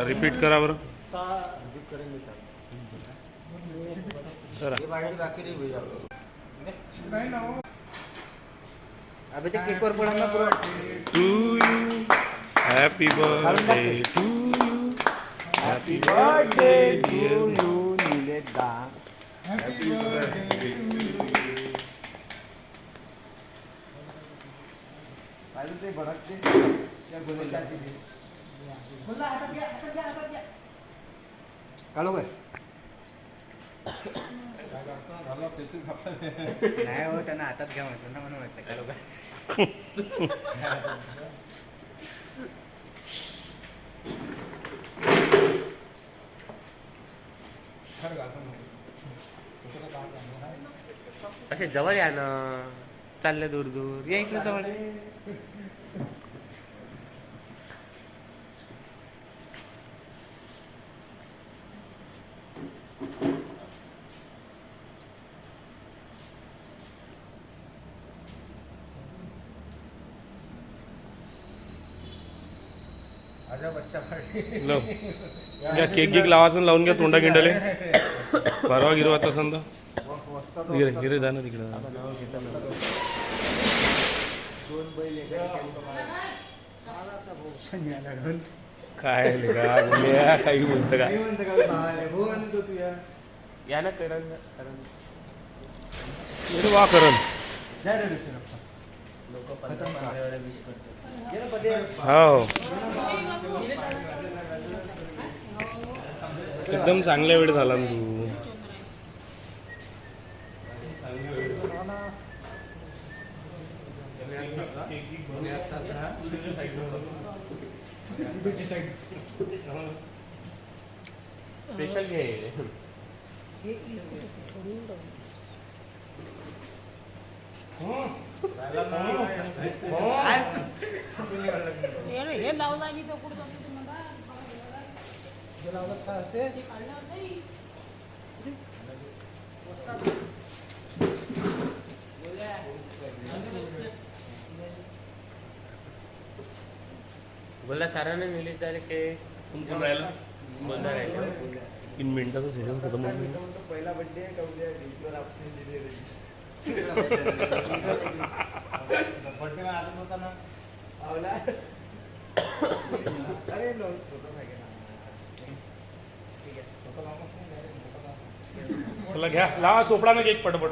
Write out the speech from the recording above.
Repeat करा बरं. अबे ते केक वर पडा ना bro. To you happy birthday to you happy birthday dear you नीलेदा. Happy birthday. पाहिजे ते भडकते त्या गोल्याची बोला आता घ्या कालो काय नाही हो त्यांना हातात घ्या म्हणतो ना म्हणून वाटतं कालो काय. असे जवळ या ना चालले दूर दूर या इकडे जवळ. घ्या केक गिक लावायचं लावून घ्या तोंडा गिंडले परवा गिरवाचा समजा गिरे जा ना तिकडे. काय का बोलूया काही बोलतं का या ना करण वा करण हो एकदम चांगल्या वेळ झाला ना तू. स्पेशल घे. हे लावला मी तो कुठं जातो तुम्हाला बोला साराने निलेश डायरेक्ट के तुमचं राहिलं बोलणार आहे 3 मिनिटाचं सेशन होतं म्हणून पहिला बड्डे का उद्या डिजिटल ऑप्शन दिले बड्डे में आदम होता ना आवला अरे नो छोटा पाहिजे ना ठीक आहे छोटा मामा चला घ्या लावा चोपडा ना केक पटपट.